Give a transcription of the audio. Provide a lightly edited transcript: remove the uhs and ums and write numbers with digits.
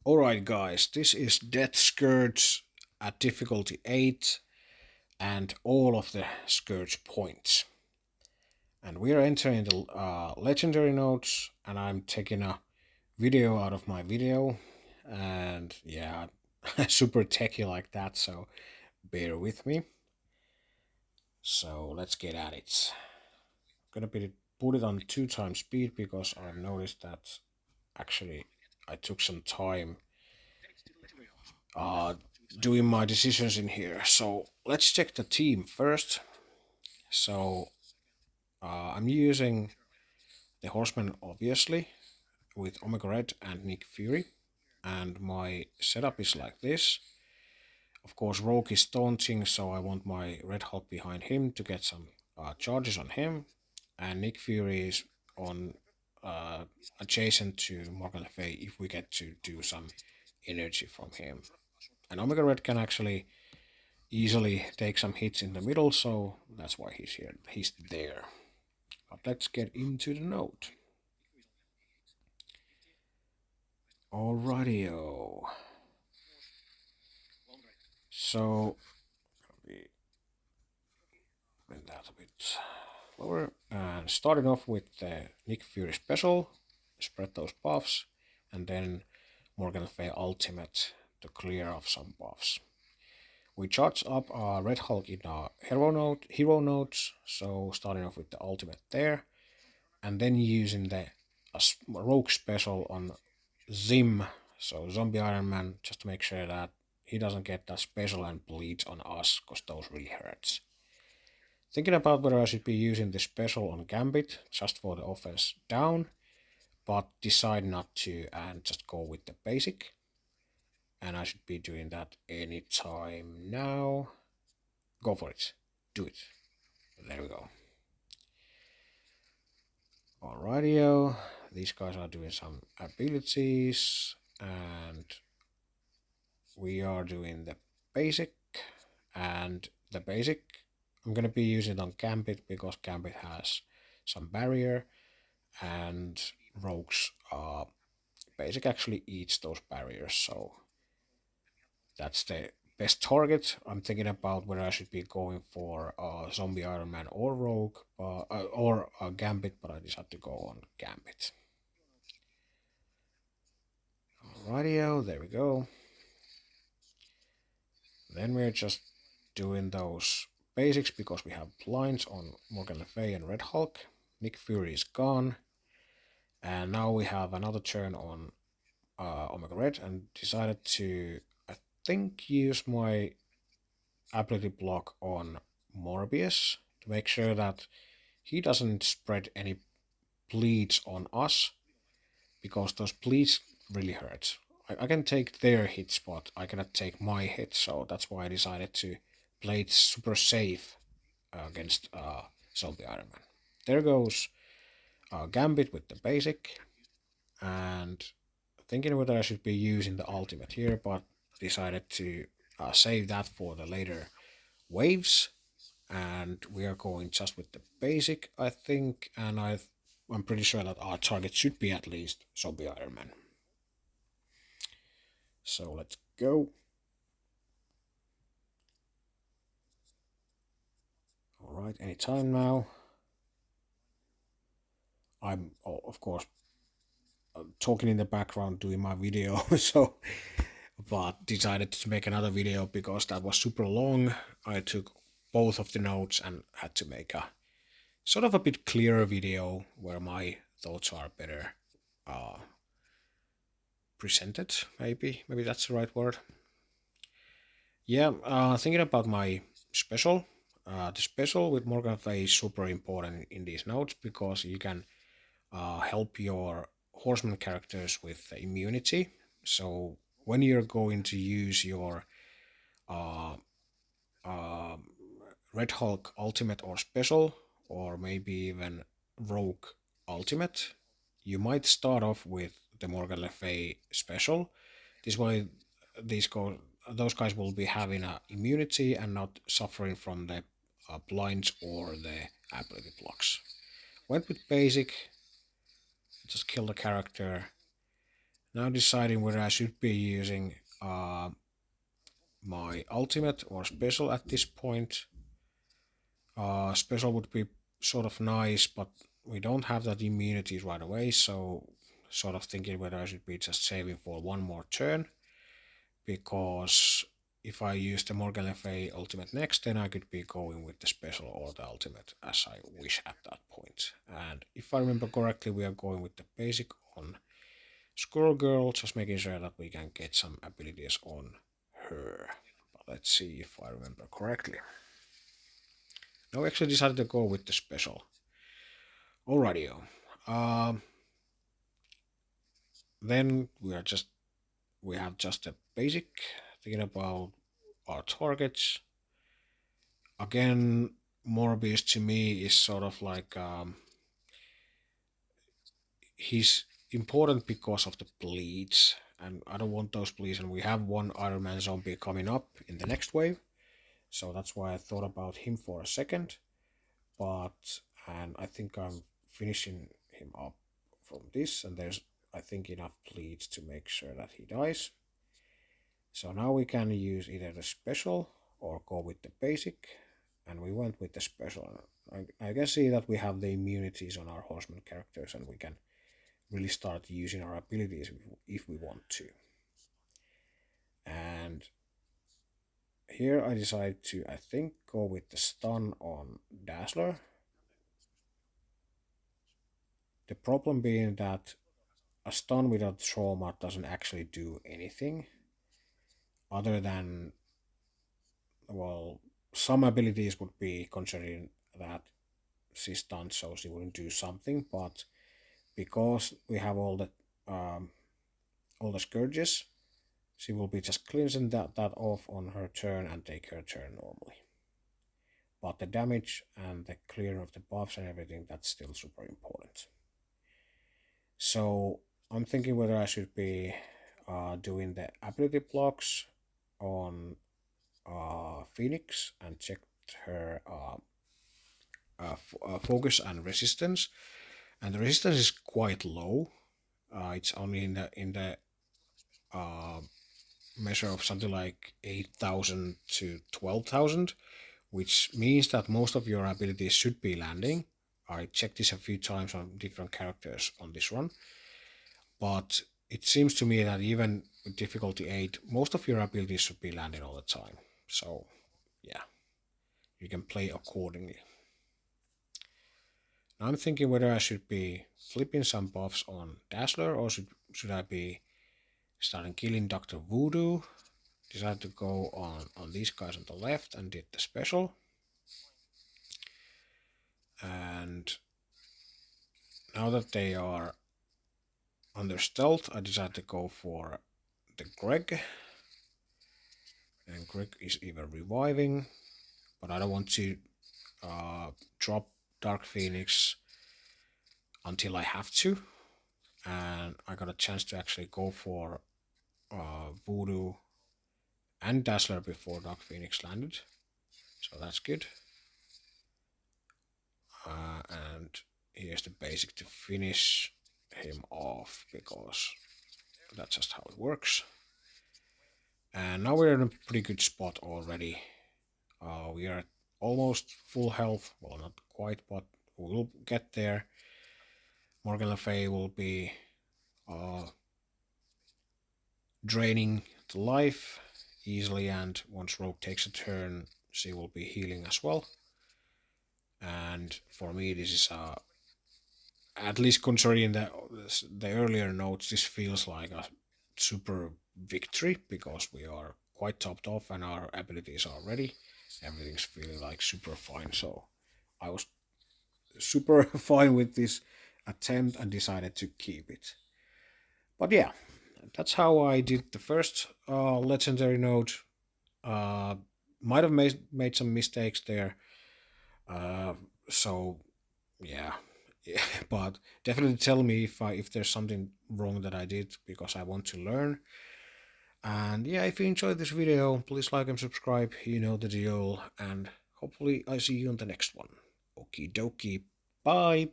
Alright guys, this is Death Scourge at difficulty 8 and all of the Scourge points. And we are entering the legendary nodes, and I'm taking a video out of my video. And yeah, super techy like that, so bear with me. So let's get at it. I'm gonna put it on 2 times speed because I've noticed that actually I took some time uh, doing my decisions in here. So let's check the team first. So I'm using the Horseman obviously with Omega Red and Nick Fury, and my setup is like this. Of course, Rogue is taunting, so I want my Red Hulk behind him to get some charges on him, and Nick Fury is on uh, adjacent to Morgan Le Fay if we get to do some energy from him. And Omega Red can actually easily take some hits in the middle, so that's why he's here. He's there. But let's get into the note. Alrighty-o. So we bring that a bit lower, and starting off with the Nick Fury special, spread those buffs, and then Morgan Le Fay ultimate to clear off some buffs. We charge up our Red Hulk in our hero nodes, so starting off with the ultimate there, and then using the rogue special on Zim, so Zombie Iron Man, just to make sure that he doesn't get that special and bleeds on us, because those really hurts. Thinking about whether I should be using the special on Gambit, just for the offense down, but decide not to and just go with the basic. And I should be doing that anytime now. Go for it. Do it. There we go. Alrighty-o. These guys are doing some abilities, and we are doing the basic. And the basic, I'm going to be using it on Gambit because Gambit has some barrier, and Rogue's basic actually eats those barriers, so that's the best target. I'm thinking about whether I should be going for Zombie Iron Man or Rogue or Gambit, but I decided to go on Gambit. Alrighty-o, there we go. Then we're just doing those basics because we have blinds on Morgan Le Fay and Red Hulk. Nick Fury is gone. And now we have another turn on Omega Red, and decided to, I think, use my ability block on Morbius to make sure that he doesn't spread any bleeds on us, because those bleeds really hurt. I can take their hits, but I cannot take my hits, so that's why I decided to play it super safe against Zombie Iron Man. There goes Gambit with the basic, and thinking whether I should be using the ultimate here, but decided to save that for the later waves, and we are going just with the basic, I think, and I'm pretty sure that our target should be at least Zombie Iron Man. So let's go. Alright, anytime now. I'm, of course, talking in the background doing my video, so, but decided to make another video because that was super long. I took both of the notes and had to make a sort of a bit clearer video where my thoughts are better presented, maybe that's the right word. Yeah, thinking about my special, the special with Morgan Fay is super important in these notes because you can help your horseman characters with immunity. So when you're going to use your uh, uh, Red Hulk ultimate or special, or maybe even Rogue ultimate, you might start off with the Morgan Le Fay special. This way, those guys will be having a immunity and not suffering from the blinds or the ability blocks. Went with basic, just kill the character. Now deciding whether I should be using my ultimate or special at this point. Special would be sort of nice, but we don't have that immunity right away, so sort of thinking whether I should be just saving for one more turn, because if I use the Morgan Le Fay ultimate next, then I could be going with the special or the ultimate as I wish at that point. And if I remember correctly, we are going with the basic on Squirrel Girl, just making sure that we can get some abilities on her. But let's see if I remember correctly. No, we actually decided to go with the special. Alrighty. Then we have just a basic, thinking about our targets. Again, Morbius to me is sort of like he's important because of the bleeds, and I don't want those bleeds, and we have one Iron Man zombie coming up in the next wave, so that's why I thought about him for a second. And I think I'm finishing him up from this, and there's, I think, enough bleeds to make sure that he dies. So now we can use either the special or go with the basic, and we went with the special. I can see that we have the immunities on our horseman characters, and we can really start using our abilities if we want to. And here I decided to, I think, go with the stun on Dazzler. The problem being that a stun without trauma doesn't actually do anything other than, well, some abilities would be considering that she's stunned, so she wouldn't do something, but because we have all the scourges, she will be just cleansing that off on her turn and take her turn normally. But the damage and the clear of the buffs and everything, that's still super important. So I'm thinking whether I should be doing the ability blocks on Phoenix and check her focus and resistance. And the resistance is quite low. It's only in the measure of something like 8,000 to 12,000, which means that most of your abilities should be landing. I checked this a few times on different characters on this run, but it seems to me that even with difficulty 8, most of your abilities should be landing all the time. So yeah, you can play accordingly. Now I'm thinking whether I should be flipping some buffs on Dazzler, or should I be starting killing Dr. Voodoo. Decided to go on these guys on the left and did the special. And now that they are under stealth, I decided to go for the Greg. And Greg is even reviving, but I don't want to drop Dark Phoenix until I have to. And I got a chance to actually go for Voodoo and Dazzler before Dark Phoenix landed, so that's good. And here's the basic to finish him off, because that's just how it works. And now we're in a pretty good spot already. We are at almost full health, well, not quite, but we'll get there. Morgan Le Fay will be draining the life easily, and once Rogue takes a turn, she will be healing as well. And for me, this is at least considering the earlier notes, this feels like a super victory, because we are quite topped off and our abilities are ready. Everything's feeling like super fine, so I was super fine with this attempt and decided to keep it. But yeah, that's how I did the first legendary node. Might have made some mistakes there. So yeah, but definitely tell me if there's something wrong that I did, because I want to learn. And yeah, if you enjoyed this video, please like and subscribe, you know the deal, and hopefully I see you on the next one. Okie dokie, bye!